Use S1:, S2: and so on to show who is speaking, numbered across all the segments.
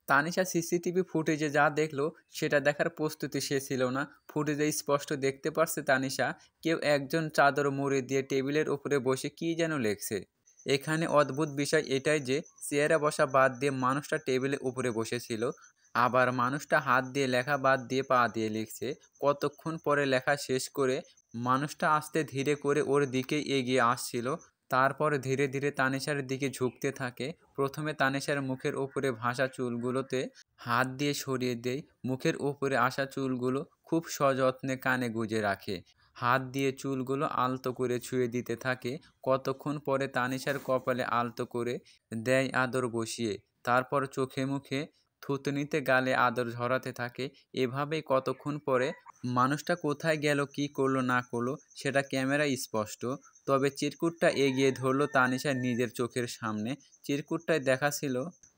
S1: Tanisha CCTV ফুটেজে যা দেখলো সেটা দেখার প্রস্তুতি সে ছিল না। ফুটেজে স্পষ্ট দেখতে পারছে তানিশা কেউ একজন চাদর মুড়ি দিয়ে টেবিলের উপরে বসে কী যেন লেখছে। এখানে অদ্ভুত বিষয় এটাই যে চেয়ারে বসা বাদ দিয়ে মানুষটা টেবিলের উপরে বসেছিল, আবার মানুষটা হাত দিয়ে লেখা বাদ দিয়ে পা দিয়ে লিখছে। কতক্ষণ পরে লেখা শেষ করে মানুষটা আস্তে ধীরে করে ওর দিকেই এগিয়ে আসছিল। তারপর ধীরে ধীরে তানিশার দিকে ঝুঁকতে থাকে। প্রথমে তানিশার মুখের ওপরে ভাসা চুলগুলোতে হাত দিয়ে সরিয়ে দেয়। মুখের ওপরে আসা চুলগুলো খুব সযত্নে কানে গুঁজে রাখে। হাত দিয়ে চুলগুলো আলতো করে ছুঁয়ে দিতে থাকে। কতক্ষণ পরে তানিশার কপালে আলতো করে দেয় আদর বসিয়ে। তারপর চোখে মুখে থুতনিতে গালে আদর ঝরাতে থাকে। এভাবেই কতক্ষণ পরে মানুষটা কোথায় গেল, কী করলো না করলো সেটা ক্যামেরায় স্পষ্ট। তবে চিরকুটটা এগিয়ে ধরলো তানিশা নিজের চোখের সামনে। চিরকুটটায় দেখাছিল,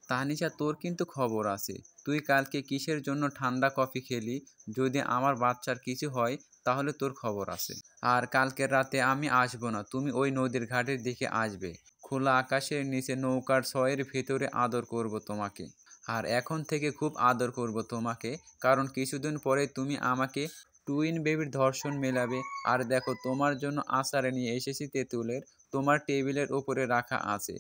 S1: তানিশা তোর কিন্তু খবর আছে। তুই কালকে কিসের জন্য ঠান্ডা কফি খেলি? যদি আমার বাচ্চার কিছু হয় তাহলে তোর খবর আছে। আর কালকের রাতে আমি আসবো না, তুমি ওই নদীর ঘাটের দিকে আসবে। খোলা আকাশের নিচে নৌকার ছয়ের ভেতরে আদর করব তোমাকে। আর এখন থেকে খুব আদর করব তোমাকে, কারণ কিছুদিন পরে তুমি আমাকে টুইন বেবির ধর্ষণ মেলাবে। আর দেখো তোমার জন্য আচার নিয়ে এসেছি তেঁতুলের, তোমার টেবিলের ওপরে রাখা আছে।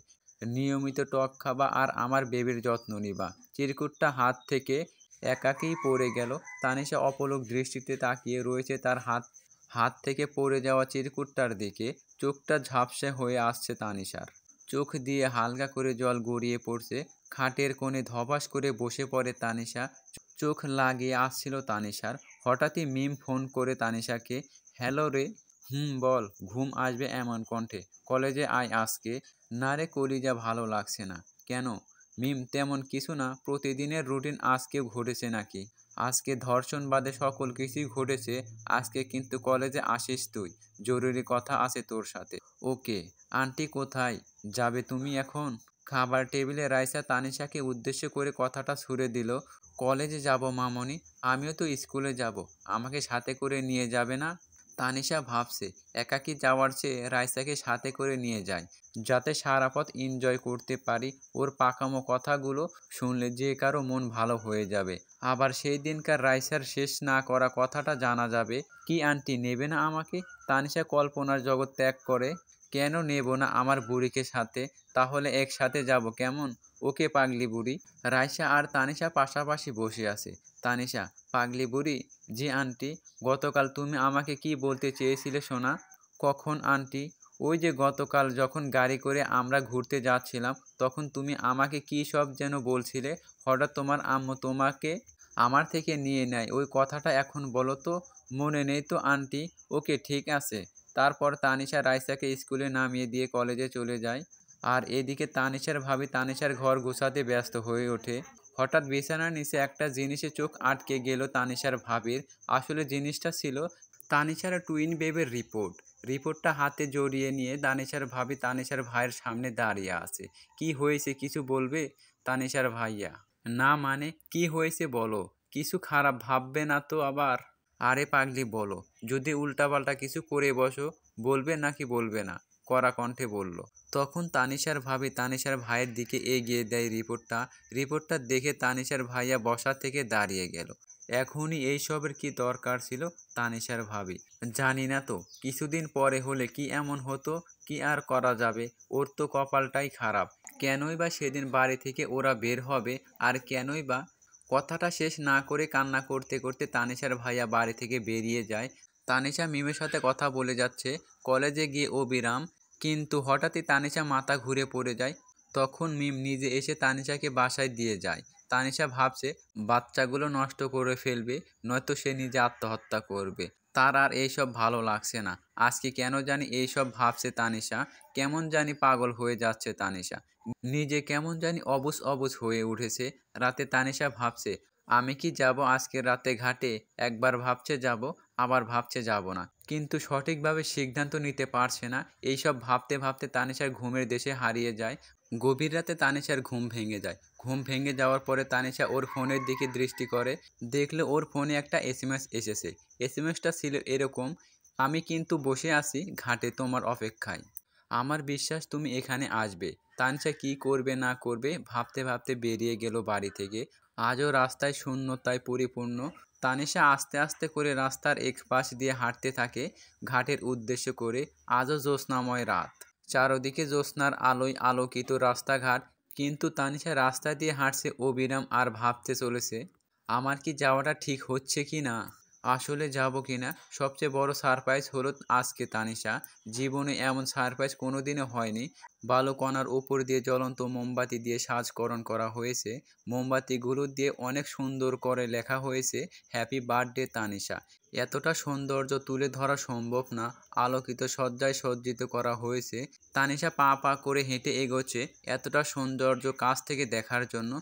S1: নিয়মিত টক খাবা আর আমার বেবির যত্ন নিবা। চিরকুটটা হাত থেকে একাকীই পড়ে গেল। তানিশা অপলক দৃষ্টিতে তাকিয়ে রয়েছে তার হাত হাত থেকে পড়ে যাওয়া চিরকুটটার দিকে। চোখটা ঝাপসা হয়ে আসছে তানিশার। চোখ দিয়ে হালকা করে জল গড়িয়ে পড়ছে। খাটের কোণে ধপাস করে বসে পড়ে তানিশা। চোখ লাগিয়ে আসছিল তানিশার। হঠাৎই মিম ফোন করে তানিশাকে, হ্যালো রে। বল। ঘুম আসবে এমন কণ্ঠে। কলেজে আয় আজকে। না রে কলিজা ভালো লাগছে না। কেন? মিম, তেমন কিছু না, প্রতিদিনের রুটিন আজকেও ঘটেছে নাকি? আজকে ধর্ষণ বাদে সকল কিছুই ঘটেছে। আজকে কিন্তু কলেজে আসিস তুই, জরুরি কথা আছে তোর সাথে। ওকে। আন্টি কোথায় যাবে তুমি এখন? খাবার টেবিলে রাইসা তানিশাকে উদ্দেশ্য করে কথাটা ছুড়ে দিল, কলেজে যাব মামনি, আমিও তো স্কুলে যাব, আমাকে সাথে করে নিয়ে যাবে না? তানিশা ভাবছে একাকী যাওয়ার চেয়ে রাইসাকে সাথে করে নিয়ে যায়, যাতে সারা পথ এনজয় করতে পারি। ওর পাকামো কথাগুলো শুনলে যে কারো মন ভালো হয়ে যাবে। আবার সেই দিনকার রাইসার শেষ না করা কথাটা জানা যাবে। কি আন্টি নেবে না আমাকে? তানিশা কল্পনার জগৎ ত্যাগ করে। কেন নেব না আমার বুড়িকে সাথে? তাহলে একসাথে যাব কেমন? ওকে পাগলি বুড়ি। রাইসা আর তানিশা পাশাপাশি বসে আছে। তানিশা, পাগলি বুড়ি? জি আন্টি। গতকাল তুমি আমাকে কি বলতে চেয়েছিলে সোনা? কখন আন্টি? ওই যে গতকাল যখন গাড়ি করে আমরা ঘুরতে যাচ্ছিলাম, তখন তুমি আমাকে কী সব যেন বলছিলে। হঠাৎ তোমার আম্মু তোমাকে আমার থেকে নিয়ে নেয়, ওই কথাটা এখন বলো তো। মনে নেই তো আন্টি? ওকে ঠিক আছে। তারপর তানিশা রাইসাকে স্কুলে নামিয়ে দিয়ে কলেজে চলে যায়। আর এদিকে তানিশার ভাবি তানিশার ঘর গোছাতে ব্যস্ত হয়ে ওঠে। হঠাৎ বিছানার নিচে একটা জিনিসে চোখ আটকে গেল তানিশার ভাবির। আসলে জিনিসটা ছিল তানিশার টুইন বেবির রিপোর্ট। রিপোর্টটা হাতে জড়িয়ে নিয়ে তানিশার ভাবি তানিশার ভাইয়ের সামনে দাঁড়িয়ে আছে। কি হয়েছে, কিছু বলবে? তানিশার ভাইয়া, না মানে কি হয়েছে বলো। কিছু খারাপ ভাববে না তো আবার? আরে পাগলি বলো, যদি উল্টাপাল্টা কিছু করে বসো। বলবে নাকি বলবে না? কড়া কণ্ঠে বলল। তখন তানিশার ভাবি তানিশার ভাইয়ের দিকে এগিয়ে দেয় রিপোর্টটা। রিপোর্টটা দেখে তানিশার ভাইয়া বসা থেকে দাঁড়িয়ে গেল। এখনই এইসবের কি দরকার ছিল? তানিশার ভাবি, জানি না তো, কিছুদিন পরে হলে কি এমন হতো? কি আর করা যাবে, ওর তো কপালটাই খারাপ। কেনই বা সেদিন বাড়ি থেকে ওরা বের হবে? আর কেনই বা? কথাটা শেষ না করে কান্না করতে করতে তানিশার ভাইয়া বাড়ি থেকে বেরিয়ে যায়। তানিশা মিমের সাথে কথা বলে যাচ্ছে, কলেজে গিয়ে ও বিরাম। কিন্তু হঠাৎই তানিশা মাথা ঘুরে পড়ে যায়। তখন মিম নিজে এসে তানিশাকে বাসায় দিয়ে যায়। তানিশা ভাবছে বাচ্চাগুলো নষ্ট করে ফেলবে, নয়তো সে নিজে আত্মহত্যা করবে। তার আর এইসব ভালো লাগছে না। আজকে কেন জানি এইসব ভাবছে তানিশা। কেমন জানি পাগল হয়ে যাচ্ছে তানিশা। নিজে কেমন জানি অবুঝ অবুঝ হয়ে উঠেছে। রাতে তানিশা ভাবছে, আমি কি যাব আজকে রাতে ঘাটে? একবার ভাবছে যাব, আবার ভাবছে যাব না, কিন্তু সঠিকভাবে সিদ্ধান্ত নিতে পারছে না। এইসব ভাবতে ভাবতে তানিশার ঘুমের দেশে হারিয়ে যায়। গভীর রাতে তানিশার ঘুম ভেঙে যায়। ঘুম ভেঙে যাওয়ার পরে তানিশা ওর ফোনের দিকে দৃষ্টি করে। দেখলে ওর ফোনে একটা এসএমএস এসেছে। এসএমএসটা ছিল এরকম, আমি কিন্তু বসে আছি ঘাটে তোমার অপেক্ষায়। আমার বিশ্বাস তুমি এখানে আসবে। তানিশা কি করবে না করবে ভাবতে ভাবতে বেরিয়ে গেল বাড়ি থেকে। আজও রাস্তায় শূন্যতায় পরিপূর্ণ। তানিশা আস্তে আস্তে করে রাস্তার এক পাশ দিয়ে হাঁটতে থাকে ঘাটের উদ্দেশ্য করে। আজও জ্যোৎস্নাময় রাত, চারদিকে জ্যোৎস্নার আলোয় আলোকিত রাস্তাঘাট, কিন্তু তানিশা রাস্তা দিয়ে হাঁটছে অবিরাম আর ভাবতে চলেছে, আমার কি যাওয়াটা ঠিক হচ্ছে কি না, আসলে যাব কি না। সবচেয়ে বড় সারপ্রাইজ হলো আজকে তানিশা জীবনে এমন সারপ্রাইজ কোনোদিনও হয়নি। বালুকণার উপর দিয়ে জ্বলন্ত মোমবাতি দিয়ে সাজকরণ করা হয়েছে। মোমবাতিগুলো দিয়ে অনেক সুন্দর করে লেখা হয়েছে হ্যাপি বার্থডে তানিশা। এতটা সৌন্দর্য তুলে ধরা সম্ভব না। আলোকিত সজ্জায় সজ্জিত করা হয়েছে। তানিশা পা পা করে হেঁটে এগোচ্ছে এতটা সৌন্দর্য কাছ থেকে দেখার জন্য।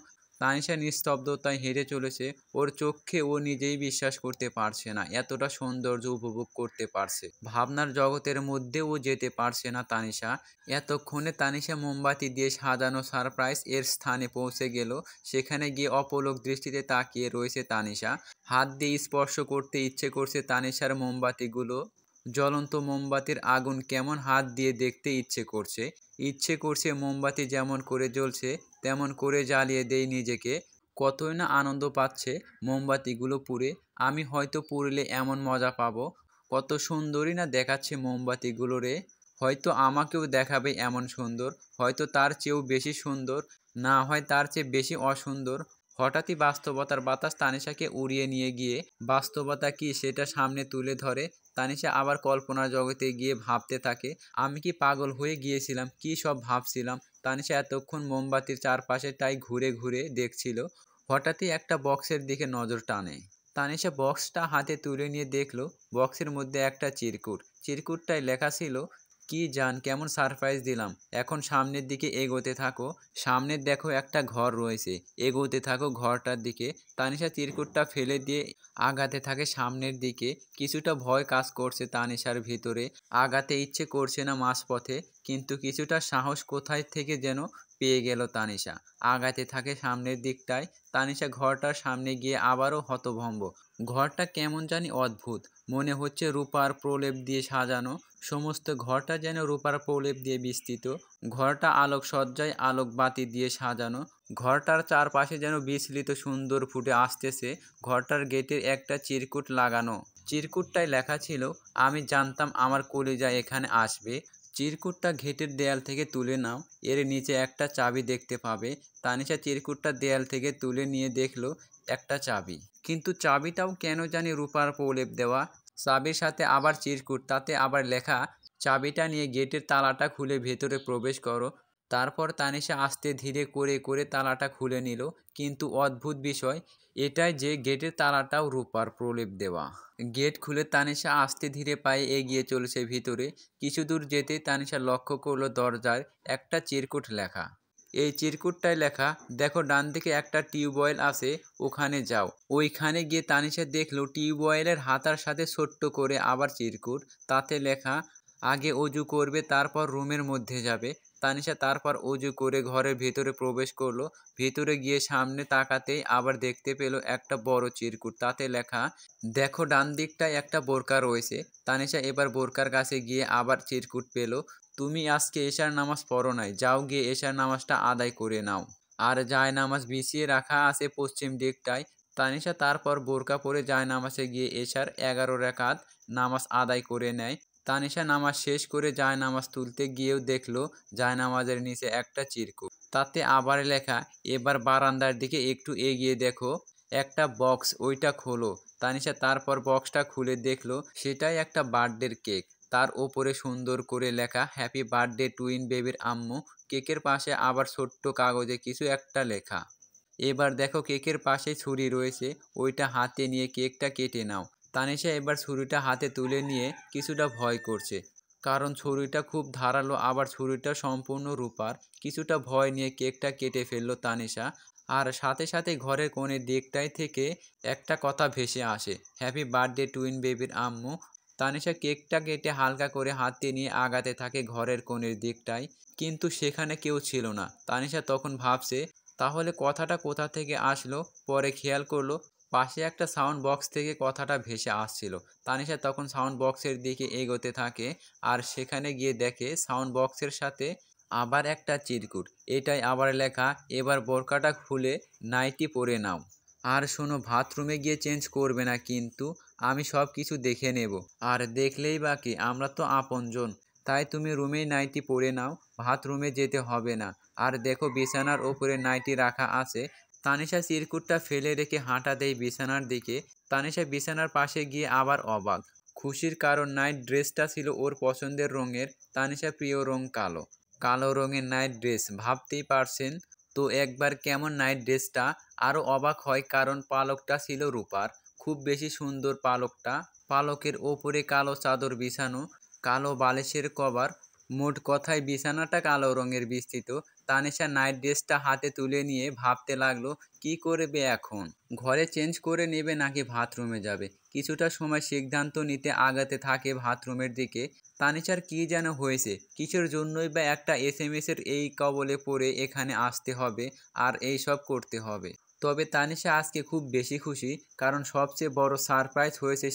S1: তানিশা নিস্তব্ধতায় হেঁটে চলেছে। ওর চোখে ও নিজেই বিশ্বাস করতে পারছে না এতটা সৌন্দর্য উপভোগ করতে পারছে। ভাবনার জগতের মধ্যেও যেতে পারছে না তানিশা। এতক্ষণে তানিশা মোমবাতি দিয়ে সাজানো সারপ্রাইজ এর স্থানে পৌঁছে গেল। সেখানে গিয়ে অপলক দৃষ্টিতে তাকিয়ে রয়েছে তানিশা। হাত দিয়ে স্পর্শ করতে ইচ্ছে করছে তানিশার মোমবাতিগুলো। জ্বলন্ত মোমবাতির আগুন কেমন হাত দিয়ে দেখতে ইচ্ছে করছে মোমবাতি যেমন করে জ্বলছে তেমন করে জ্বালিয়ে দেই নিজেকে। কতই না আনন্দ পাচ্ছে মোমবাতিগুলো পুড়ে। আমি হয়তো পুড়লে এমন মজা পাবো। কত সুন্দরই না দেখাচ্ছে মোমবাতিগুলো রে। হয়তো আমাকেও দেখাবে এমন সুন্দর, হয়তো তার চেয়েও বেশি সুন্দর, না হয় তার চেয়ে বেশি অসুন্দর। হঠাৎই বাস্তবতার বাতাস তানিশাকে উড়িয়ে নিয়ে গিয়ে বাস্তবতা কি সেটা সামনে তুলে ধরে। তানিশা আবার কল্পনার জগতে গিয়ে ভাবতে থাকে, আমি কি পাগল হয়ে গিয়েছিলাম, কি সব ভাবছিলাম। তানিশা এতক্ষণ মোমবাতির চারপাশেটাই ঘুরে ঘুরে দেখছিল। হঠাৎই একটা বক্সের দিকে নজর টানে। তানিশা বক্সটা হাতে তুলে নিয়ে দেখলো বক্সের মধ্যে একটা চিরকুটটায় লেখা ছিল, কি জান কেমন সারপ্রাইজ দিলাম, এখন সামনের দিকে এগোতে থাকো। সামনে দেখো একটা ঘর রয়েছে, এগোতে থাকো ঘরটার দিকে। তানিশা চিরকুটটা ফেলে দিয়ে আগাতে থাকে সামনের দিকে। কিছুটা ভয় কাজ করছে তানিশার ভিতরে। আগাতে ইচ্ছে করছে না মাঝপথে, কিন্তু কিছুটা সাহস কোথায় থেকে যেন পেয়ে গেল তানিশা। আগাতে থাকে সামনের দিকটায়। তানিশা ঘরটার সামনে গিয়ে আবারও হতভম্ব। ঘরটা কেমন জানি অদ্ভুত, মনে হচ্ছে রূপার প্রলেপ দিয়ে সাজানো। সমস্ত ঘরটা যেন রূপার প্রলেপ দিয়ে বিস্তৃত। ঘরটা আলোকসজ্জায় আলোক বাতি দিয়ে সাজানো। ঘরটার চারপাশে যেন বিস্মিত সুন্দর ফুটে আসতেছে। ঘরটার গেটের একটা চিরকুট লাগানো। চিরকুটটায় লেখা ছিল, আমি জানতাম আমার কলিজা এখানে আসবে। চিরকুটটা গেটের দেয়াল থেকে তুলে নাও, এর নিচে একটা চাবি দেখতে পাবে। তানিশা চিরকুটটা দেয়াল থেকে তুলে নিয়ে দেখলো একটা চাবি, কিন্তু চাবিটাও কেন জানি রূপার প্রলেপ দেওয়া। চাবির সাথে আবার চিরকুট, তাতে আবার লেখা, চাবিটা নিয়ে গেটের তালাটা খুলে ভেতরে প্রবেশ করো। তারপর তানিশা আস্তে ধীরে করে করে তালাটা খুলে নিল। কিন্তু অদ্ভুত বিষয় এটাই যে গেটের তালাটাও রূপার প্রলেপ দেওয়া। গেট খুলে তানিশা আস্তে ধীরে পায়ে এগিয়ে চলেছে ভিতরে। কিছু দূর যেতেই তানিশা লক্ষ্য করলো দরজায় একটা চিরকুট লেখা। এই চিরকুটটায় লেখা, দেখো ডান দিকে একটা টিউবওয়েল আছে, ওখানে যাও। ওইখানে গিয়ে তানিশা দেখলো টিউবওয়েলের হাতার সাথে ছোট্ট করে আবার চিরকুট, তাতে লেখা, আগে অজু করবে তারপর রুমের মধ্যে যাবে। তানিশা তারপর অজু করে ঘরের ভেতরে প্রবেশ করলো। ভেতরে গিয়ে সামনে তাকাতেই আবার দেখতে পেল একটা বড় চিরকুট, তাতে লেখা, দেখো ডান দিকটায় একটা বোরকা রয়েছে। তানিশা এবার বোরকার কাছে গিয়ে আবার চিরকুট পেল, তুমি আজকে এশার নামাজ পড়ো নাই, যাও গিয়ে এশার নামাজটা আদায় করে নাও। আর জায়নামাজ বিছিয়ে রাখা আছে পশ্চিম দিকটায়। তানিশা তারপর বোরকা পরে জায়নামাজে গিয়ে এশার 11 রাকাত নামাজ আদায় করে নেয়। তানিশা নামাজ শেষ করে জায়নামাজ তুলতে গিয়েও দেখলো জায়নামাজের নিচে একটা চিরকুট, তাতে আবার লেখা, এবার বারান্দার দিকে একটু এগিয়ে দেখো একটা বক্স, ওইটা খোলো। তানিশা তারপর বক্সটা খুলে দেখলো সেটাই একটা বার্থডের কেক। তার ওপরে সুন্দর করে লেখা, হ্যাপি বার্থডে টুইন বেবির আম্মু। কেকের পাশে আবার ছোট্ট কাগজে কিছু একটা লেখা। এবার দেখো কেকের পাশে ছুরি রয়েছে, ওইটা হাতে নিয়ে কেকটা কেটে নাও। তানিশা এবার ছুরিটা হাতে তুলে নিয়ে কিছুটা ভয় করছে, কারণ ছুরিটা খুব ধারালো, আবার ছুরিটা সম্পূর্ণ রূপার। কিছুটা ভয় নিয়ে কেকটা কেটে ফেললো তানিশা। আর সাথে সাথে ঘরের কোণের দিকটায় থেকে একটা কথা ভেসে আসে, হ্যাপি বার্থডে টুইন বেবির আম্মু। তানিশা কেকটা কেটে হালকা করে হাতে নিয়ে আগাতে থাকে ঘরের কোণের দিকটায়, কিন্তু সেখানে কেউ ছিল না। তানিশা তখন ভাবছে, তাহলে কথাটা কোথা থেকে আসলো। পরে খেয়াল করলো পাশে একটা সাউন্ড বক্স থেকে কথাটা ভেসে আসছিল। তানিশা তখন সাউন্ড বক্সের দিকে এগোতে থাকে, আর সেখানে গিয়ে দেখে সাউন্ড বক্সের সাথে আবার একটা চিরকুট, এটাই আবার লেখা, এবার বোরকাটা খুলে নাইটি পরে নাও। আর শোনো, বাথরুমে গিয়ে চেঞ্জ করবে না কিন্তু, আমি সব কিছু দেখে নেব। আর দেখলেই বা কি, আমরা তো আপনজন। তাই তুমি রুমেই নাইটি পরে নাও, বাথরুমে যেতে হবে না। আর দেখো, বিছানার ওপরে নাইটি রাখা আছে। তানিশা চিরকুটটা ফেলে রেখে হাঁটা দেয় বিছানার দিকে। তানিশা বিছানার পাশে গিয়ে আবার অবাক। খুশির কারণ নাইট ড্রেসটা ছিল ওর পছন্দের রঙের। তানিশার প্রিয় রং কালো। কালো রঙের নাইট ড্রেস, ভাবতেই পারছেন তো একবার কেমন নাইট ড্রেসটা। আরও অবাক হয় কারণ পালকটা ছিল রূপার। খুব বেশি সুন্দর পালকটা। পালকের ওপরে কালো চাদর বিছানো, কালো বালিশের কভার। মোট কথায় বিছানাটা কালো রঙের বিস্তৃত। তানিশা নাইট ড্রেসটা হাতে তুলে নিয়ে ভাবতে লাগলো, কি করবে এখন। ঘরে চেঞ্জ করে নেবে নাকি বাথরুমে যাবে। কিছুটা সময় সিদ্ধান্ত নিতে আগাতে থাকে বাথরুমের দিকে। তানিশার কি যেন হয়েছে, কিসের জন্যই বা একটা এসএমএসের এই কবলে পড়ে এখানে আসতে হবে আর এই সব করতে হবে। তবে তানিশা আজকে খুব বেশি খুশি, কারণ সবচেয়ে বড় সারপ্রাইজ হয়েছে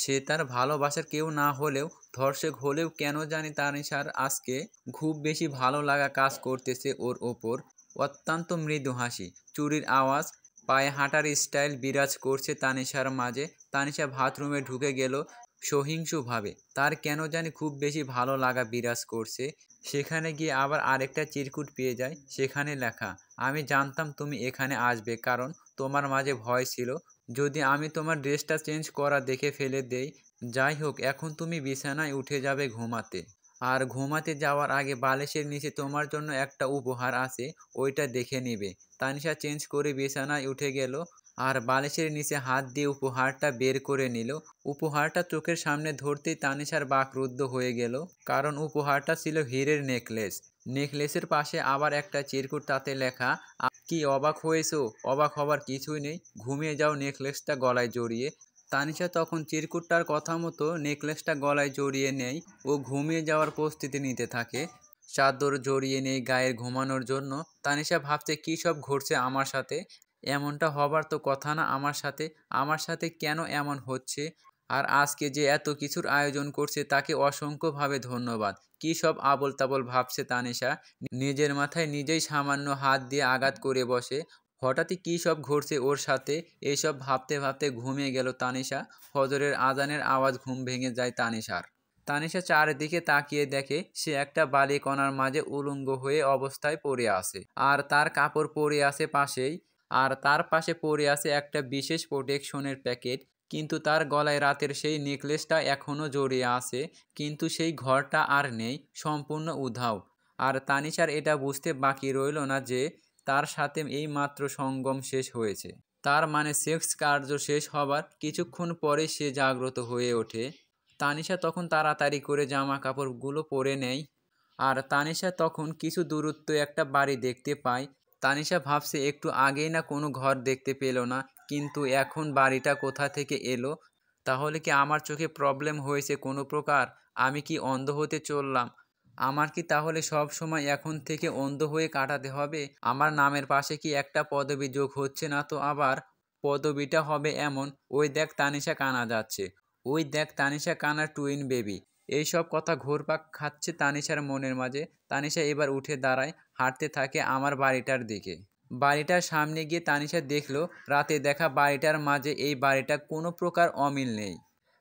S1: সে তার ভালোবাসার কেউ না হলেও, ধর্ষক হলেও কেন জানি তানিশার আজকে খুব বেশি ভালো লাগা কাজ করতেছে ওর ওপর। অত্যন্ত মৃদু হাসি, চুরির আওয়াজ, পায়ে হাঁটার স্টাইল বিরাজ করছে তানিশার মাঝে। তানিশা বাথরুমে ঢুকে গেল সহিংসভাবে। তার কেন জানি খুব বেশি ভালো লাগা বিরাজ করছে। সেখানে গিয়ে আবার আরেকটা চিরকুট পেয়ে যায়। সেখানে লেখা, আমি জানতাম তুমি এখানে আসবে, কারণ তোমার মাঝে ভয় ছিল যদি আমি তোমার ড্রেসটা চেঞ্জ করা দেখে ফেলে দেই। যাই হোক, এখন তুমি বিছানায় উঠে যাবে ঘুমাতে। আর ঘুমাতে যাওয়ার আগে বালিশের নিচে তোমার জন্য একটা উপহার আছে, ওইটা দেখে নিবে। তানিশা চেঞ্জ করে বিছানায় উঠে গেল আর বালিশের নিচে হাত দিয়ে উপহারটা বের করে নিল। উপহারটা চোখের সামনে ধরতেই তানিশার বাকরুদ্ধ হয়ে গেল, কারণ উপহারটা ছিল হীরের নেকলেস। নেকলেসের পাশে আবার একটা চিরকুট, তাতে লেখা, কি অবাক হয়েছো? অবাক হবার কিছুই নেই, ঘুমিয়ে যাও নেকলেসটা গলায় জড়িয়ে। তানিশা তখন চিরকুটটার কথা মতো নেকলেসটা গলায় জড়িয়ে নেয় ও ঘুমিয়ে যাওয়ার প্রস্তুতি নিতে থাকে। চাদর জড়িয়ে নেই গায়ের ঘুমানোর জন্য। তানিশা ভাবছে, কী সব ঘটছে আমার সাথে। এমনটা হবার তো কথা না আমার সাথে কেন এমন হচ্ছে। আর আজকে যে এত কিছুর আয়োজন করছে তাকে অসংখ্যভাবে ধন্যবাদ। কী সব আবোল তাবোল ভাবছে তানিশা। নিজের মাথায় নিজেই সামান্য হাত দিয়ে আঘাত করে বসে। হঠাৎই কী সব ঘটছে ওর সাথে, এইসব ভাবতে ভাবতে ঘুমিয়ে গেল তানিশা। ফজরের আজানের আওয়াজ ঘুম ভেঙে যায় তানিশার। তানিশা চারিদিকে তাকিয়ে দেখে সে একটা বালিকণার মাঝে উলঙ্গ হয়ে অবস্থায় পড়ে আছে। আর তার কাপড় পরে আছে পাশেই। আর তার পাশে পড়ে আছে একটা বিশেষ প্রোটেকশনের প্যাকেট। কিন্তু তার গলায় রাতের সেই নেকলেসটা এখনও জড়িয়ে আছে, কিন্তু সেই ঘরটা আর নেই, সম্পূর্ণ উধাও। আর তানিশার এটা বুঝতে বাকি রইল না যে তার সাথে এই মাত্র সঙ্গম শেষ হয়েছে। তার মানে সেক্স কার্য শেষ হবার কিছুক্ষণ পরে সে জাগ্রত হয়ে ওঠে। তানিশা তখন তাড়াতাড়ি করে জামা কাপড়গুলো পরে নেয়। আর তানিশা তখন কিছু দূরত্বে একটা বাড়ি দেখতে পায়। তানিশা ভাবছে একটু আগেই না কোনো ঘর দেখতে পেল না, কিন্তু এখন বাড়িটা কোথা থেকে এলো। তাহলে কি আমার চোখে প্রবলেম হয়েছে কোনো প্রকার? আমি কি অন্ধ হতে চললাম? আমার কি তাহলে সব সময় এখন থেকে অন্ধ হয়ে কাটাতে হবে? আমার নামের পাশে কি একটা পদবি যোগ হচ্ছে না তো আবার? পদবিটা হবে এমন, ওই দেখ তানিশা কানা যাচ্ছে, ওই দেখ তানিশা কানার টুইন বেবি। এইসব কথা ঘুরপাক খাচ্ছে তানিশার মনের মাঝে। তানিশা এবার উঠে দাঁড়ায়, হাঁটতে থাকে আমার বাড়িটার দিকে। বাড়িটার সামনে গিয়ে তানিশা দেখলো রাতে দেখা বাড়িটার মাঝে এই বাড়িটা কোনো প্রকার অমিল নেই।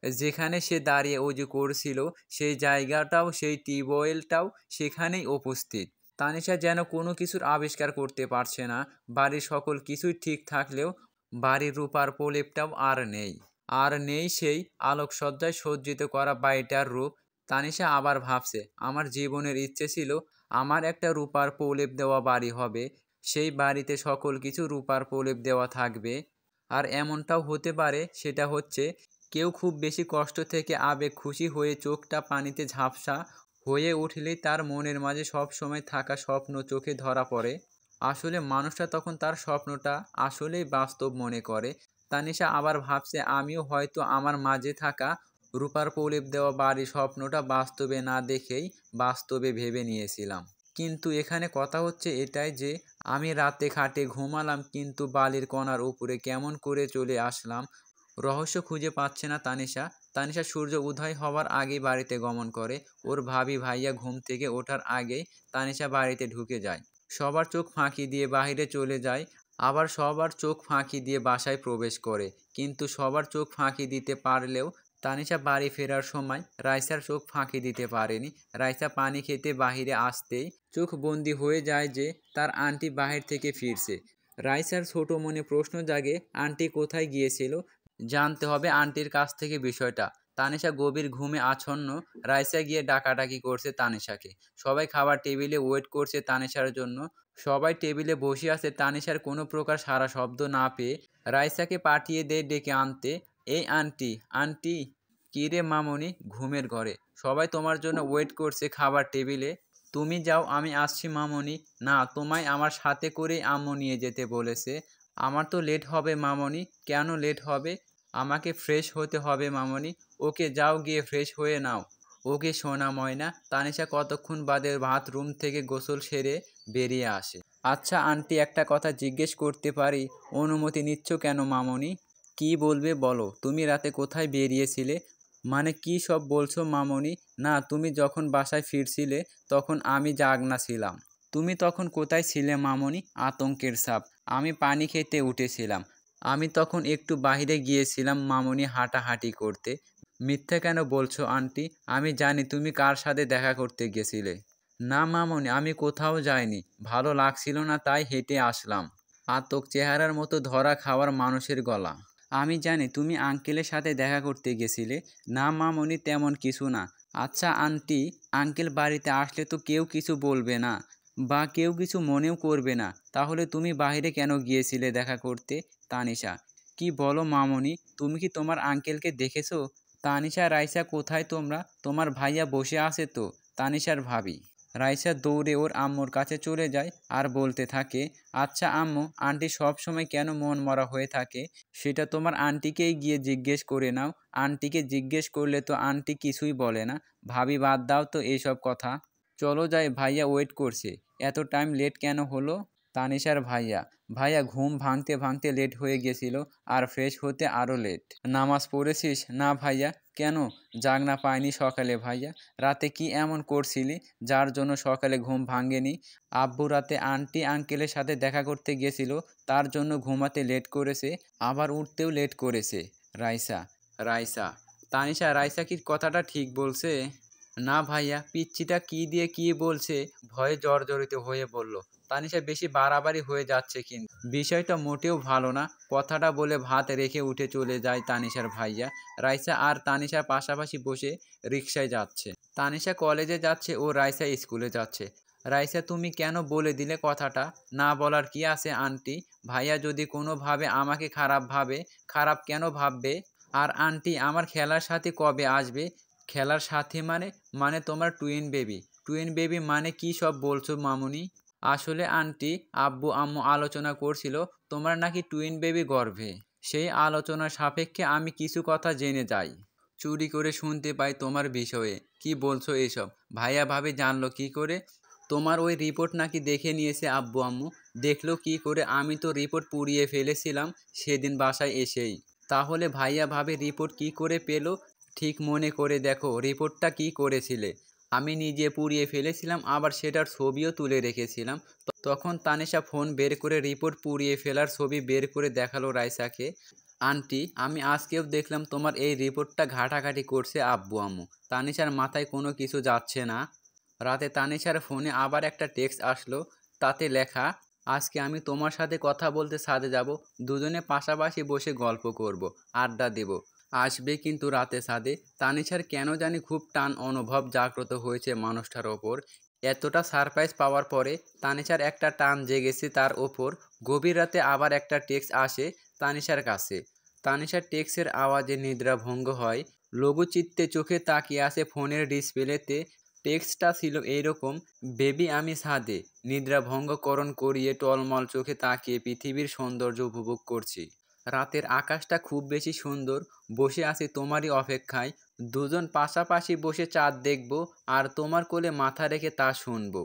S1: যেখানে সে দাঁড়িয়ে অজু করছিল সেই জায়গাটাও, সেই টিউবওয়েলটাও সেখানেই উপস্থিত। তানিশা যেন কোনো কিছুর আবিষ্কার করতে পারছে না। বাড়ির সকল কিছুই ঠিক থাকলেও বাড়ির রূপার প্রলেপটাও আর নেই। আর নেই সেই আলোকসজ্জায় সজ্জিত করা বাড়িটার রূপ। তানিশা আবার ভাবছে, আমার জীবনের ইচ্ছে ছিল আমার একটা রূপার প্রলেপ দেওয়া বাড়ি হবে। সেই বাড়িতে সকল কিছু রূপার প্রলেপ দেওয়া থাকবে। আর এমনটাও হতে পারে, সেটা হচ্ছে কেউ খুব বেশি কষ্ট থেকে আবেগ খুশি হয়ে চোখটা পানিতে ঝাপসা হয়ে উঠলেই তার মনের মাঝে সব সময় থাকা স্বপ্ন চোখে ধরা পড়ে। আসলে মানুষটা তখন তার স্বপ্নটা আসলেই বাস্তব মনে করে। তানিশা আবার ভাবছে, আমিও হয়তো আমার মাঝে থাকা রূপার প্রলেপ দেওয়া বাড়ির স্বপ্নটা বাস্তবে না দেখেই বাস্তবে ভেবে নিয়েছিলাম। কিন্তু এখানে কথা হচ্ছে এটাই যে আমি রাতে খাটে ঘুমালাম, কিন্তু বালির কণার উপরে কেমন করে চলে আসলাম। রহস্য খুঁজে পাচ্ছে না তানিশা। তানিশা সূর্য উদয় হওয়ার আগেই বাড়িতে গমন করে। ওর ভাবি ভাইয়া ঘুম থেকে ওঠার আগেই তানিশা বাড়িতে ঢুকে যায়। সবার চোখ ফাঁকি দিয়ে বাহিরে চলে যায়, আবার সবার চোখ ফাঁকি দিয়ে বাসায় প্রবেশ করে। কিন্তু সবার চোখ ফাঁকি দিতে পারলেও তানিশা বাড়ি ফেরার সময় রাইসার চোখ ফাঁকি দিতে পারেনি। রাইসা পানি খেতে বাহিরে আসতেই চোখ বন্দি হয়ে যায় যে তার আন্টি বাহির থেকে ফিরছে। রাইসার ছোট মনে প্রশ্ন জাগে, আন্টি কোথায় গিয়েছিল? জানতে হবে আন্টির কাছ থেকে বিষয়টা। তানিশা গভীর ঘুমে আচ্ছন্ন। রাইসা গিয়ে ডাকাডাকি করছে তানিশাকে। সবাই খাবার টেবিলে ওয়েট করছে তানিশার জন্য। সবাই টেবিলে বসে আছে, তানিশার কোনো প্রকার সাড়া শব্দ না পেয়ে রাইসাকে পাঠিয়ে দেয় ডেকে আনতে। এই আন্টি, আন্টি। কী রে মামনি? ঘুমের ঘরে। সবাই তোমার জন্য ওয়েট করছে খাবার টেবিলে। তুমি যাও, আমি আসছি মামনি। না, তোমায় আমার সাথে করেই আম্মু নিয়ে যেতে বলেছে। আমার তো লেট হবে মামনি। কেন লেট হবে? আমাকে ফ্রেশ হতে হবে মামনি। ওকে যাও গিয়ে ফ্রেশ হয়ে নাও। ওকে সোনা ময়না। তানিশা কতক্ষণ বাদে বাথরুম থেকে গোসল সেরে বেরিয়ে আসে। আচ্ছা আন্টি, একটা কথা জিজ্ঞেস করতে পারি? অনুমতি নিচ্ছ কেন মামনি? কি বলবে বলো। তুমি রাতে কোথায় বেরিয়েছিলে? মানে কি সব বলছো মামনি? না, তুমি যখন বাসায় ফিরছিলে তখন আমি জাগনা ছিলাম। তুমি তখন কোথায় ছিলে মামনি? আতঙ্কের ছাপ। আমি পানি খেতে উঠেছিলাম। আমি তখন একটু বাইরে গিয়েছিলাম মামনি, হাঁটাহাঁটি করতে। মিথ্যে কেন বলছো আন্টি? আমি জানি তুমি কার সাথে দেখা করতে গেছিলে। না মামনি, আমি কোথাও যাইনি। ভালো লাগছিল না তাই হেঁটে আসলাম। আতক চেহারার মতো ধরা খাওয়ার মানুষের গলা। আমি জানি তুমি আঙ্কেলের সাথে দেখা করতে গেছিলে। না মামনি, তেমন কিছু না। আচ্ছা আন্টি, আঙ্কেল বাড়িতে আসলে তো কেউ কিছু বলবে না, বা কেউ কিছু মনেও করবে না। তাহলে তুমি বাইরে কেন গিয়েছিলে দেখা করতে? তানিশা: কি বলো মামনি? তুমি কি তোমার আঙ্কেলকে দেখেছো? তানিশা: রাইসা কোথায় তোমরা? তোমার ভাইয়া বসে আছে তো। তানিশার ভাবি। রাইসা দৌড়ে ওর আম্মুর কাছে চলে যায় আর বলতে থাকে, আচ্ছা আম্মু, আন্টি সব সময় কেন মন মরা হয়ে থাকে সেটা তোমার আন্টিকেই গিয়ে জিজ্ঞেস করে নাও। আন্টিকে জিজ্ঞেস করলে তো আন্টি কিছুই বলে না। ভাবি, বাদ দাও তো এইসব কথা। চলো যাই, ভাইয়া ওয়েট করছে। এত টাইম লেট কেন হলো? তানিশার ভাইয়া: ভাইয়া ঘুম ভাঙতে ভাঙতে লেট হয়ে গেছিল, আর ফ্রেশ হতে আরও লেট। নামাজ পড়েছিস? না ভাইয়া। কেন? জাগনা পায়নি সকালে ভাইয়া? রাতে কি এমন করছিলি যার জন্য সকালে ঘুম ভাঙেনি? আব্বু রাতে আন্টি আঙ্কেলের সাথে দেখা করতে গেছিল, তার জন্য ঘুমাতে লেট করেছে, আবার উঠতেও লেট করেছে। রাইসা: রাইসা। তানিশা: রাইসা কি কথাটা ঠিক বলছে? না ভাইয়া, পিচ্চিটা কি দিয়ে কি বলছে, ভয়ে জর্জরিত হয়ে বলল। তানিশা: বেশি বাড়াবাড়ি হয়ে যাচ্ছে কিন্তু। বিষয়টা মোটেও ভালো না। কথাটা বলে ভাত রেখে উঠে চলে যায় তানিশার ভাইয়া। রাইসা আর তানিশা পাশাপাশি বসে রিকশায় যাচ্ছে। তানিশা কলেজে যাচ্ছে ও রাইসা স্কুলে যাচ্ছে। রাইসা: তুমি কেন বলে দিলে কথাটা? না বলার কি আছে আন্টি? ভাইয়া যদি কোনোভাবে আমাকে খারাপ ভাবে, খারাপ কেন ভাববে? আর আন্টি, আমার খেলার সাথে কবে আসবে? খেলার সাথে মানে? মানে তোমার টুইন বেবি। টুইন বেবি মানে কি সব বলছো মামুনি? আসলে আন্টি, আব্বু আম্মু আলোচনা করছিল তোমার নাকি টুইন বেবি গর্ভে। সেই আলোচনার সাপেক্ষে আমি কিছু কথা জেনে যাই। চুরি করে শুনতে পাই তোমার বিষয়ে। কি বলছো এসব? ভাইয়া ভাবি জানলো কি করে? তোমার ওই রিপোর্ট নাকি দেখে নিয়েছে আব্বু আম্মু। দেখলো কি করে? আমি তো রিপোর্ট পুড়িয়ে ফেলেছিলাম সেদিন বাসায় এসেই। তাহলে ভাইয়া ভাবি রিপোর্ট কি করে পেলো? ঠিক মনে করে দেখো রিপোর্টটা কি করেছিলে। আমি নিজে পুড়িয়ে ফেলেছিলাম, আবার সেটার ছবিও তুলে রেখেছিলাম। তখন তানিশা ফোন বের করে রিপোর্ট পুড়িয়ে ফেলার ছবি বের করে দেখালো রাইসাকে। আন্টি, আমি আজকেও দেখলাম তোমার এই রিপোর্টটা ঘাটাঘাটি করছে আব্বু আম্মু। তানিশার মাথায় কোনো কিছু যাচ্ছে না। রাতে তানিশার ফোনে আবার একটা টেক্সট আসলো, তাতে লেখা, আজকে আমি তোমার সাথে কথা বলতে ছাদে যাব। দুজনে পাশাপাশি বসে গল্প করব, আড্ডা দেব। আসবে কিন্তু রাতে ছাদে। তানিশার কেন জানি খুব টান অনুভব জাগ্রত হয়েছে মানুষটার ওপর। এতটা সারপ্রাইজ পাওয়ার পরে তানিশার একটা টান জেগেছে তার ওপর। গভীর রাতে আবার একটা টেক্সট আসে তানিশার কাছে। তানিশার টেক্সটের আওয়াজে নিদ্রা ভঙ্গ হয়। লঘুচিত্তে চোখে তাকিয়ে আছে ফোনের ডিসপ্লেতে। টেক্সটটা ছিল এইরকম, বেবি আমি ছাদে, নিদ্রা ভঙ্গকরণ করিয়ে টলমল চোখে তাকিয়ে পৃথিবীর সৌন্দর্য উপভোগ করছি। রাতের আকাশটা খুব বেশি সুন্দর। বসে আছি তোমারই অপেক্ষায়। দুজন পাশাপাশি বসে চাঁদ দেখব, আর তোমার কোলে মাথা রেখে তা শুনবো।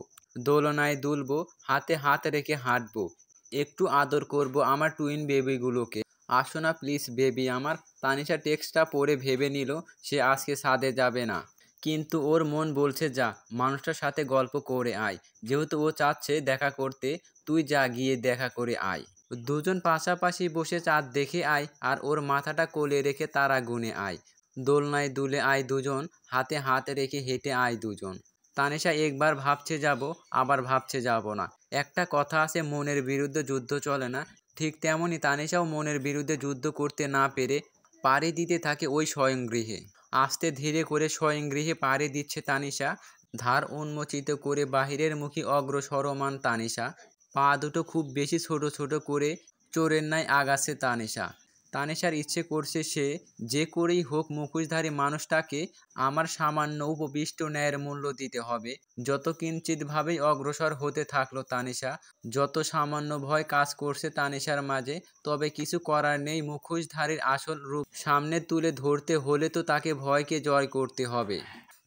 S1: দোলনায় দুলবো, হাতে হাত রেখে হাঁটবো। একটু আদর করব আমার টুইন বেবিগুলোকে। আসো না প্লিজ বেবি আমার। তানিশা টেক্সটটা পড়ে ভেবে নিল সে আজকে ছাদে যাবে না, কিন্তু ওর মন বলছে যা, মানুষটার সাথে গল্প করে আয়। যেহেতু ও চাচ্ছে দেখা করতে, তুই যা গিয়ে দেখা করে আয়। দুজন পাশাপাশি বসে চাঁদ দেখে আয় আর ওর মাথাটা কোলে রেখে তারা গুনে আয়। দোলনায় দুলে আয় দুজন, হাতে হাত রেখে হেঁটে আয় দুজন। তানিশা একবার ভাবছে যাব, আবার ভাবছে যাব না। একটা কথা আছে, মনের বিরুদ্ধে যুদ্ধ চলে না। ঠিক তেমনই তানিশাও মনের বিরুদ্ধে যুদ্ধ করতে না পেরে পাড়ি দিতে থাকে ওই শয়নগৃহে। আস্তে ধীরে করে শয়নগৃহে পাড়ি দিচ্ছে তানিশা। ধার উন্মোচিত করে বাহিরের মুখে অগ্রসরমান তানিশা। পা দুটো খুব বেশি ছোট ছোট করে চোরের ন্যায় আগাচ্ছে তানিশা। তানিশার ইচ্ছে করছে সে যে করেই হোক মুখোশধারী মানুষটাকে আমার সামান্য উপবিষ্ট ন্যায়ের মূল্য দিতে হবে। যত কিঞ্চিতভাবেই অগ্রসর হতে থাকলো তানিশা, যত সামান্য ভয় কাজ করছে তানিশার মাঝে, তবে কিছু করার নেই। মুখোশধারীর আসল রূপ সামনে তুলে ধরতে হলে তো তাকে ভয়কে জয় করতে হবে।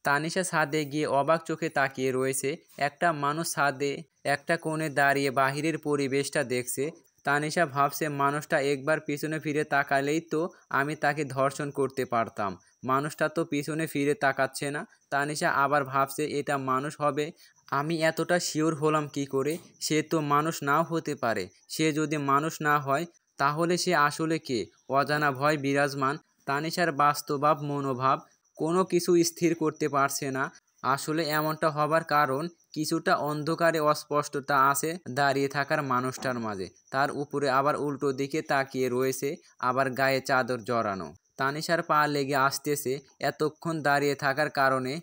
S1: তানিশা ছাদে গিয়ে অবাক চোখে তাকিয়ে রয়েছে। একটা মানুষ ছাদে একটা কোণে দাঁড়িয়ে বাহিরের পরিবেশটা দেখছে। তানিশা ভাবছে মানুষটা একবার পিছনে ফিরে তাকালেই তো আমি তাকে ধর্ষণ করতে পারতাম। মানুষটা তো পিছনে ফিরে তাকাচ্ছে না। তানিশা আবার ভাবছে এটা মানুষ হবে। আমি এতটা শিওর হলাম কি করে? সে তো মানুষ নাও হতে পারে। সে যদি মানুষ না হয় তাহলে সে আসলে কে? অজানা ভয় বিরাজমান। তানিশার বাস্তবাব মনোভাব কোনো কিছু স্থির করতে পারছে না। আসলে এমনটা হবার কারণ কিছুটা অন্ধকারে অস্পষ্টতা আছে দাঁড়িয়ে থাকার মানুষটার মাঝে। তার উপরে আবার উল্টো দিকে তাকিয়ে রয়েছে, আবার গায়ে চাদর জড়ানো। তানিশার পা লেগে আসতেছে। এতক্ষণ দাঁড়িয়ে থাকার কারণে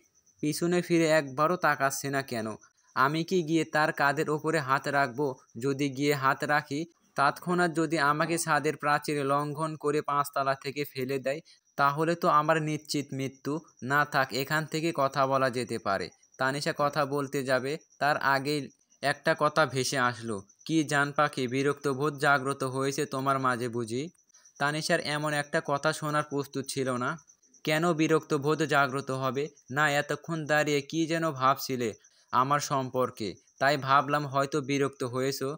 S1: পিছনে ফিরে একবারও তাকাচ্ছে না কেন? আমি কি গিয়ে তার কাঁধের ওপরে হাত রাখবো? যদি গিয়ে হাত রাখি, তৎক্ষণাৎ যদি আমাকে ছাদের প্রাচীর লঙ্ঘন করে 5 তলা থেকে ফেলে দেয়, তাহলে তো আমার নিশ্চিত মৃত্যু। না থাক, এখান থেকে কথা বলা যেতে পারে। তানিশা কথা বলতে যাবে, তার আগেই একটা কথা ভেসে আসলো। কি জান পাখি, বিরক্তবোধ জাগ্রত হয়েছে তোমার মাঝে বুঝি? তানিশার এমন একটা কথা শোনার প্রস্তুত ছিল না। কেন বিরক্তবোধ জাগ্রত হবে? না, এতক্ষণ দাঁড়িয়ে কি যেন ভাবছিলে আমার সম্পর্কে, তাই ভাবলাম হয়তো বিরক্ত হয়েছো।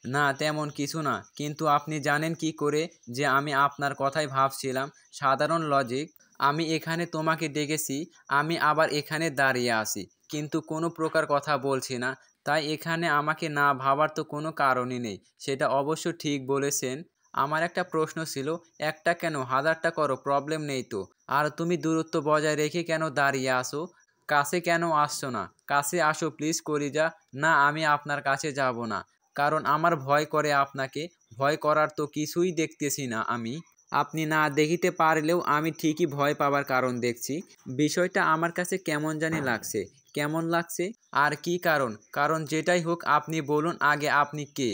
S1: না, তেমন কিছু না। কিন্তু আপনি জানেন কি করে যে আমি আপনার কথাই ভাবছিলাম? সাধারণ লজিক। আমি এখানে তোমাকে ডেকেছি, আমি আবার এখানে দাঁড়িয়ে আছি, কিন্তু কোনো প্রকার কথা বলছি না। তাই এখানে আমাকে না ভাবার তো কোনো কারণই নেই। সেটা অবশ্য ঠিক বলেছেন। আমার একটা প্রশ্ন ছিল, একটা কেন, হাজারটা করো, প্রবলেম নেই তো। আর তুমি দূরত্ব বজায় রেখে কেন দাঁড়িয়ে আসো? কাছে কেন আসছো না? কাছে আসো প্লিজ কলিজা। না, আমি আপনার কাছে যাব না, কারণ আমার ভয় করে আপনাকে। ভয় করার তো কিছুই দেখতেছি না আমি। আপনি না দেখিতে পারলেও আমি ঠিকই ভয় পাবার কারণ দেখছি। বিষয়টা আমার কাছে কেমন জানি লাগছে। কেমন লাগছে? আর কি কারণ? কারণ যেটাই হোক আপনি বলুন আগে, আপনি কে?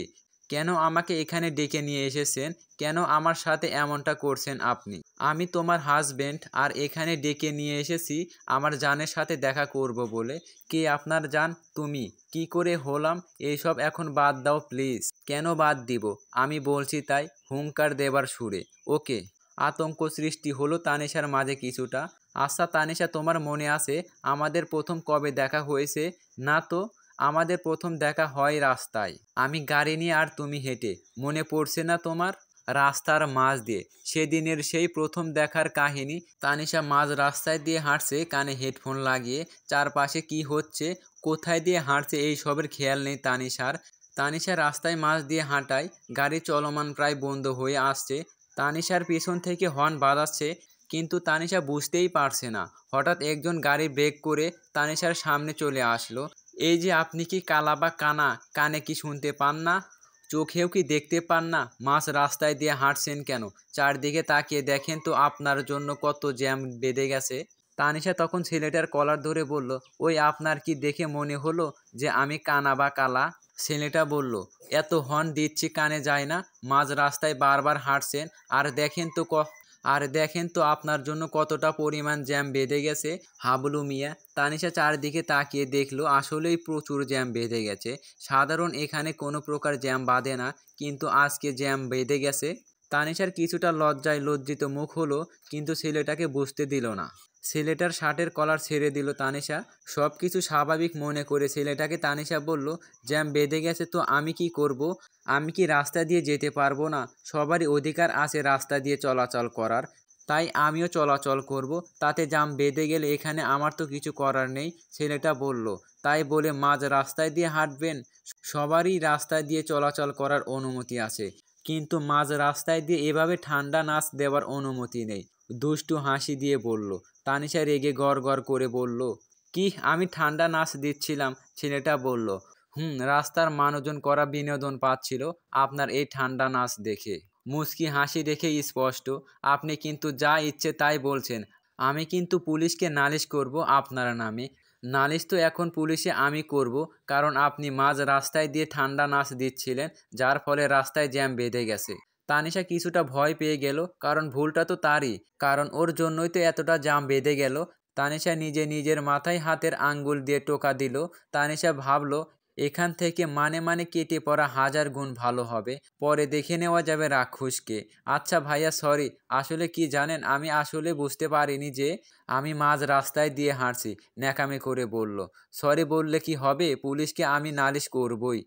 S1: কেন আমাকে এখানে ডেকে নিয়ে এসেছেন? কেন আমার সাথে এমনটা করছেন আপনি? আমি তোমার হাজবেন্ড, আর এখানে ডেকে নিয়ে এসেছি আমার জানের সাথে দেখা করব বলে। কে আপনার জান? তুমি। কি করে হলাম? এইসব এখন বাদ দাও প্লিজ। কেন বাদ দিব? আমি বলছি তাই, হুঙ্কার দেবার সুরে। ওকে। আতঙ্ক সৃষ্টি হলো তানিশার মাঝে কিছুটা। আচ্ছা তানিশা, তোমার মনে আছে আমাদের প্রথম কবে দেখা হয়েছে? না তো। আমাদের প্রথম দেখা হয় রাস্তায়, আমি গাড়ি নিয়ে আর তুমি হেঁটে। মনে পড়ছে না তোমার? রাস্তার মাঝ দিয়ে সেদিনের সেই প্রথম দেখার কাহিনী। তানিশা মাঝ রাস্তায় দিয়ে হাঁটছে, কানে হেডফোন লাগিয়ে। চারপাশে কি হচ্ছে, কোথায় দিয়ে হাঁটছে, এই সবের খেয়াল নেই তানিশার। তানিশা রাস্তায় মাঝ দিয়ে হাঁটায়, গাড়ি চলমান প্রায় বন্ধ হয়ে আসছে। তানিশার পিছন থেকে হর্ন বাজাচ্ছে, কিন্তু তানিশা বুঝতেই পারছে না। হঠাৎ একজন গাড়ি ব্রেক করে তানিশার সামনে চলে আসলো। এই যে, আপনি কি কালা বা কানা? কানে কি শুনতে পান না? চোখেও কি দেখতে পান না? মাঝ রাস্তায় দিয়ে হাঁটছেন কেন? চারদিকে তাকিয়ে দেখেন তো আপনার জন্য কত জ্যাম বেঁধে গেছে। তানিশা তখন ছেলেটার কলার ধরে বলল, ওই আপনার কি দেখে মনে হলো যে আমি কানা বা কালা? ছেলেটা বলল, এত হর্ন দিচ্ছি কানে যায় না? মাঝ রাস্তায় বারবার হাঁটছেন, আর দেখেন তো আপনার জন্য কতটা পরিমাণ জ্যাম বেঁধে গেছে। হাবলু মিয়া। তানিশা চারদিকে তাকিয়ে দেখলো আসলেই প্রচুর জ্যাম বেঁধে গেছে। সাধারণ এখানে কোনো প্রকার জ্যাম বাঁধে না, কিন্তু আজকে জ্যাম বেঁধে গেছে। তানিশার কিছুটা লজ্জায় লজ্জিত মুখ হলো, কিন্তু ছেলেটাকে বুঝতে দিল না। ছেলেটার শার্টের কলার ছেড়ে দিল তানিশা। সব কিছু স্বাভাবিক মনে করে ছেলেটাকে তানিশা বলল, জ্যাম বেঁধে গেছে তো আমি কি করব? আমি কি রাস্তা দিয়ে যেতে পারবো না? সবারই অধিকার আছে রাস্তা দিয়ে চলাচল করার, তাই আমিও চলাচল করব। তাতে জ্যাম বেঁধে গেলে এখানে আমার তো কিছু করার নেই, ছেলেটা বলল। তাই বলে মাঝ রাস্তায় দিয়ে হাঁটবেন? সবারই রাস্তা দিয়ে চলাচল করার অনুমতি আছে, কিন্তু মাঝ রাস্তায় দিয়ে এভাবে ঠান্ডা নাচ দেওয়ার অনুমতি নেই। দুষ্টু হাসি দিয়ে বলল। তানিশা রেগে গড় করে বলল, কি আমি ঠান্ডা নাচ দিচ্ছিলাম? ছেলেটা বলল, রাস্তার মানুষজন করা বিনোদন পাচ্ছিল আপনার এই ঠান্ডা নাচ দেখে। মুচকি হাসি দেখে স্পষ্ট, আপনি কিন্তু যা ইচ্ছে তাই বলছেন। আমি কিন্তু পুলিশকে নালিশ করব আপনার নামে। নালিশ তো এখন পুলিশে আমি করব, কারণ আপনি মাঝ রাস্তায় দিয়ে ঠান্ডা নাচ দিচ্ছিলেন, যার ফলে রাস্তায় জ্যাম বেঁধে গেছে। তানিশা কিছুটা ভয় পেয়ে গেল, কারণ ভুলটা তো তারই, কারণ ওর জন্যই তো এতটা জ্যাম বেঁধে গেল। তানিশা নিজের মাথায় হাতের আঙ্গুল দিয়ে টোকা দিল। তানিশা ভাবল, এখান থেকে মানে কেটে পড়া 1000 গুণ ভালো হবে, পরে দেখে নেওয়া যাবে রাক্ষসকে। আচ্ছা ভাইয়া, সরি। আসলে কি জানেন, আমি আসলে বুঝতে পারিনি যে আমি মাঝ রাস্তায় দিয়ে হাঁটছি, ন্যাকামি করে বলল। সরি বললে কি হবে? পুলিশকে আমি নালিশ করবই।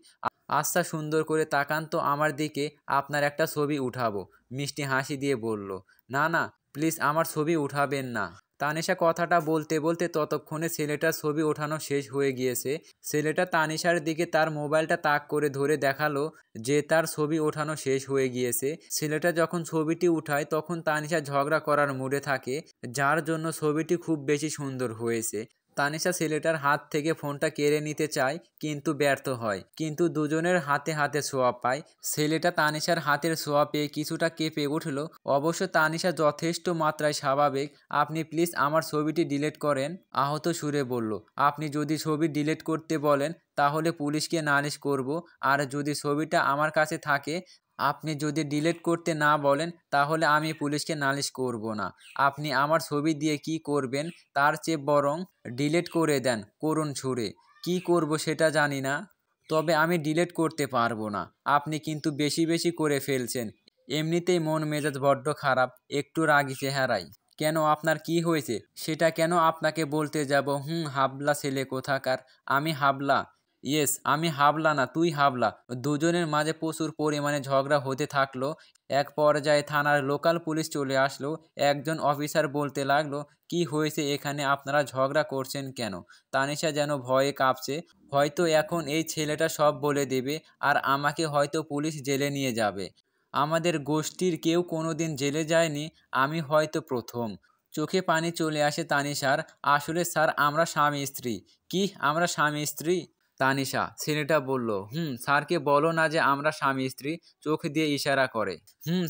S1: আচ্ছা, সুন্দর করে তাকান তো আমার দিকে, আপনার একটা ছবি উঠাবো। মিষ্টি হাসি দিয়ে বলল। না না, প্লিজ আমার ছবি উঠাবেন না। তানিশা কথাটা বলতে বলতে ততক্ষণে ছেলেটার ছবি ওঠানো শেষ হয়ে গিয়েছে। ছেলেটা তানিশার দিকে তার মোবাইলটা তাক করে ধরে দেখালো যে তার ছবি ওঠানো শেষ হয়ে গিয়েছে। ছেলেটা যখন ছবিটি উঠায় তখন তানিশা ঝগড়া করার মুডে থাকে, যার জন্য ছবিটি খুব বেশি সুন্দর হয়েছে। তানিশা ছেলেটার হাত থেকে ফোনটা কেড়ে নিতে চায়, কিন্তু ব্যর্থ হয়। কিন্তু দুজনের হাতে হাতে ছোঁয়া পায়। ছেলেটা তানিশার হাতের ছোঁয়া পেয়ে কিছুটা কেঁপে উঠল। অবশ্য তানিশা যথেষ্ট মাত্রায় স্বাভাবিক। আপনি প্লিজ আমার ছবিটি ডিলিট করেন, আহত সুরে বলল। আপনি যদি ছবি ডিলিট করতে বলেন তাহলে পুলিশকে নালিশ করব, আর যদি ছবিটা আমার কাছে থাকে, আপনি যদি ডিলিট করতে না বলেন তাহলে আমি পুলিশকে নালিশ করব না। আপনি আমার ছবি দিয়ে কি করবেন? তার চেয়ে বরং ডিলিট করে দেন, করুণ সুরে। কি করব সেটা জানি না, তবে আমি ডিলিট করতে পারবো না। আপনি কিন্তু বেশি করে ফেলছেন। এমনিতেই মন মেজাজ বড্ড খারাপ, একটু রাগী চেহারায়। কেন, আপনার কি হয়েছে? সেটা কেন আপনাকে বলতে যাব? হাবলা ছেলে কোথাকার। আমি হাবলা? ইয়েস, আমি হাবলা না, তুই হাবলা। দুজনের মাঝে প্রচুর পরিমাণে ঝগড়া হতে থাকলো। এক পর্যায়ে থানার লোকাল পুলিশ চলে আসলো। একজন অফিসার বলতে লাগলো, কি হয়েছে এখানে, আপনারা ঝগড়া করছেন কেন? তানিশা যেন ভয়ে কাঁপছে। হয়তো এখন এই ছেলেটা সব বলে দেবে, আর আমাকে হয়তো পুলিশ জেলে নিয়ে যাবে। আমাদের গোষ্ঠীর কেউ কোনোদিন জেলে যায়নি, আমি হয়তো প্রথম। চোখে পানি চলে আসে তানিশার। আসলে স্যার, আমরা স্বামী স্ত্রী। কি, আমরা স্বামী স্ত্রী? তানিশা, ছেলেটা বলল। স্যারকে বলো না যে আমরা স্বামী স্ত্রী। চোখ দিয়ে ইশারা করে।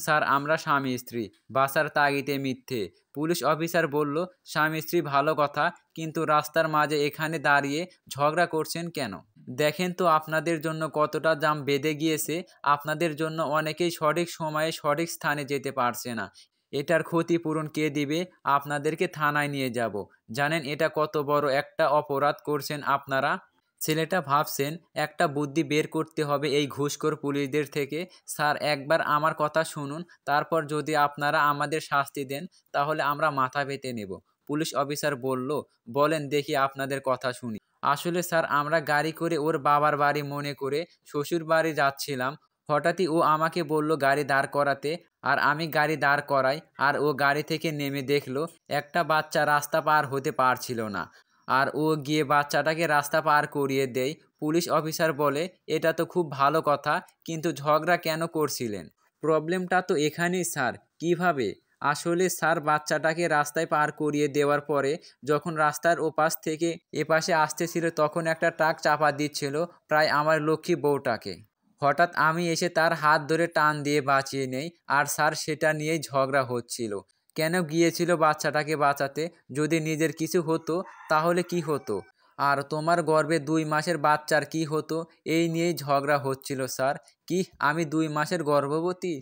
S1: স্যার, আমরা স্বামী স্ত্রী। বাঁচার তাগিদে মিথ্যে। পুলিশ অফিসার বলল, স্বামী স্ত্রী ভালো কথা, কিন্তু রাস্তার মাঝে এখানে দাঁড়িয়ে ঝগড়া করছেন কেন? দেখেন তো আপনাদের জন্য কতটা জ্যাম বেঁধে গিয়েছে। আপনাদের জন্য অনেকেই সঠিক সময়ে সঠিক স্থানে যেতে পারছে না। এটার ক্ষতিপূরণ কে দিবে? আপনাদেরকে থানায় নিয়ে যাব। জানেন এটা কত বড় একটা অপরাধ করছেন আপনারা? ছেলেটা ভাবছেন, একটা বুদ্ধি বের করতে হবে এই ঘুষখোর পুলিশদের থেকে। স্যার, একবার আমার কথা শুনুন, তারপর যদি আপনারা আমাদের শাস্তি দেন তাহলে আমরা মাথা পেতে নেব। পুলিশ অফিসার বলল, বলেন দেখি, আপনাদের কথা শুনি। আসলে স্যার, আমরা গাড়ি করে ওর বাবার বাড়ি মনে করে শ্বশুর বাড়ি যাচ্ছিলাম। হঠাৎই ও আমাকে বলল গাড়ি দাঁড় করাতে, আর আমি গাড়ি দাঁড় করাই, আর ও গাড়ি থেকে নেমে দেখলো একটা বাচ্চা রাস্তা পার হতে পারছিল না, আর ও গিয়ে বাচ্চাটাকে রাস্তা পার করিয়ে দেয়। পুলিশ অফিসার বলে, এটা তো খুব ভালো কথা, কিন্তু ঝগড়া কেন করছিলেন? প্রবলেমটা তো এখানেই স্যার। কিভাবে? আসলে স্যার, বাচ্চাটাকে রাস্তায় পার করিয়ে দেওয়ার পরে যখন রাস্তার ওপাশ থেকে এপাশে আসতেছিল তখন একটা ট্রাক চাপা দিচ্ছিল প্রায় আমার লক্ষ্মী বউটাকে। হঠাৎ আমি এসে তার হাত ধরে টান দিয়ে বাঁচিয়ে নেই, আর স্যার, সেটা নিয়েই ঝগড়া হচ্ছিল। কেন গিয়েছিল বাচ্চাটাকে বাঁচাতে? যদি নিজের কিছু হতো তাহলে কি হতো? আর তোমার গর্ভে 2 মাসের বাচ্চার কি হতো? এই নিয়েই ঝগড়া হচ্ছিল স্যার। কি, আমি 2 মাসের গর্ভবতী?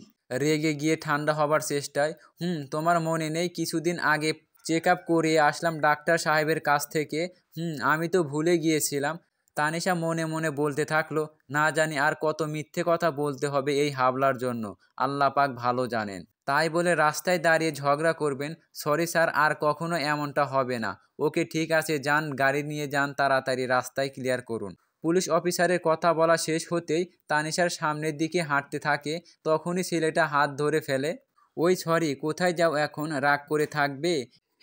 S1: রেগে গিয়ে ঠান্ডা হবার চেষ্টায়, তোমার মনে নেই কিছুদিন আগে চেক আপ করিয়ে আসলাম ডাক্তার সাহেবের কাছ থেকে? আমি তো ভুলে গিয়েছিলাম। তানিশা মনে মনে বলতে থাকলো, না জানি আর কত মিথ্যে কথা বলতে হবে এই হাবলার জন্য, আল্লাহ পাক ভালো জানেন। তাই বলে রাস্তায় দাঁড়িয়ে ঝগড়া করবেন? সরি স্যার, আর কখনো এমনটা হবে না। ওকে ঠিক আছে, যান, গাড়ি নিয়ে যান, তাড়াতাড়ি রাস্তায় ক্লিয়ার করুন। পুলিশ অফিসারের কথা বলা শেষ হতেই তানিশার সামনের দিকে হাঁটতে থাকে। তখনই ছেলেটা হাত ধরে ফেলে। ওই সরি, কোথায় যাও এখন? রাগ করে থাকবে?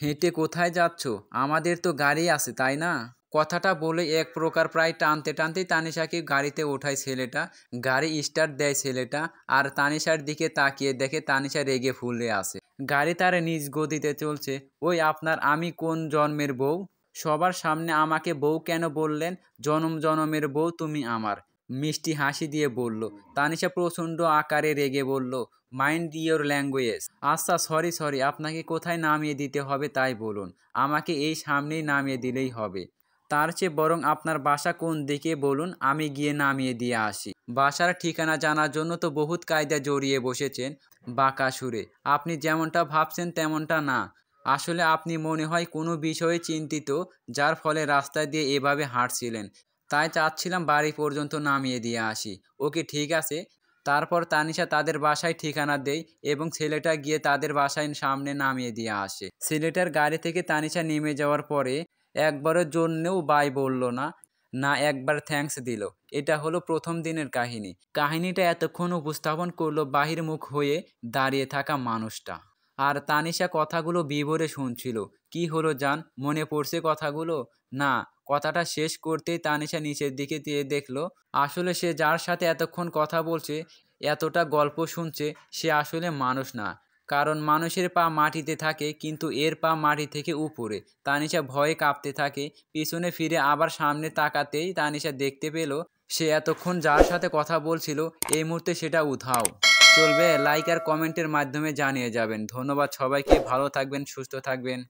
S1: হেঁটে কোথায় যাচ্ছ? আমাদের তো গাড়ি আছে, তাই না? কথাটা বলে এক প্রকার প্রায় টানতে টানতেই তানিশাকে গাড়িতে ওঠায় ছেলেটা। গাড়ি স্টার্ট দেয় ছেলেটা, আর তানিশার দিকে তাকিয়ে দেখে তানিশা রেগে ফুলে আছে। গাড়ি তার নিজ গতিতে চলছে। ওই আপনার, আমি কোন জন্মের বউ? সবার সামনে আমাকে বউ কেন বললেন? জনম জনমের বউ তুমি আমার, মিষ্টি হাসি দিয়ে বলল। তানিশা প্রচণ্ড আকারে রেগে বলল, মাইন্ড ইওর ল্যাঙ্গুয়েজ। আচ্ছা সরি সরি, আপনাকে কোথায় নামিয়ে দিতে হবে তাই বলুন, আমাকে এই সামনেই নামিয়ে দিলেই হবে। তার চেয়ে বরং আপনার বাসা কোন দিকে বলুন, আমি গিয়ে নামিয়ে দিয়ে আসি। বাসার ঠিকানা জানার জন্য তো বহুত কায়দা জড়িয়ে বসেছেন বাঁকা সুরে। আপনি যেমনটা ভাবছেন তেমনটা না। আসলে আপনি মনে হয় কোনো বিষয়ে চিন্তিত, যার ফলে রাস্তা দিয়ে এভাবে হাঁটছিলেন। তাই চাচ্ছিলাম বাড়ি পর্যন্ত নামিয়ে দিয়ে আসি। ওকে ঠিক আছে। তারপর তানিশা তাদের বাসায় ঠিকানা দেয় এবং ছেলেটা গিয়ে তাদের বাসায় সামনে নামিয়ে দিয়ে আসে। ছেলেটার গাড়ি থেকে তানিশা নেমে যাওয়ার পরে একবারের জন্যেও বাই বলল না, না একবার থ্যাঙ্কস দিল। এটা হলো প্রথম দিনের কাহিনী। কাহিনীটা এতক্ষণ উপস্থাপন করলো বাহির্মুখ হয়ে দাঁড়িয়ে থাকা মানুষটা। আর তানিশা কথাগুলো বিভোরে শুনছিল। কি হলো জান, মনে পড়ছে কথাগুলো? না, কথাটা শেষ করতেই তানিশা নিচের দিকে দিয়ে দেখলো আসলে সে যার সাথে এতক্ষণ কথা বলছে, এতটা গল্প শুনছে, সে আসলে মানুষ না। কারণ মানুষের পা মাটিতে থাকে, কিন্তু এর পা মাটি থেকে উপরে। তানিশা ভয়ে কাঁপতে থাকে। পিছনে ফিরে আবার সামনে তাকাতেই তানিশা দেখতে পেল সে এতক্ষণ যার সাথে কথা বলছিল এই মুহূর্তে সেটা উধাও। চলবে, লাইক আর কমেন্টের মাধ্যমে জানিয়ে যাবেন। ধন্যবাদ সবাইকে, ভালো থাকবেন, সুস্থ থাকবেন।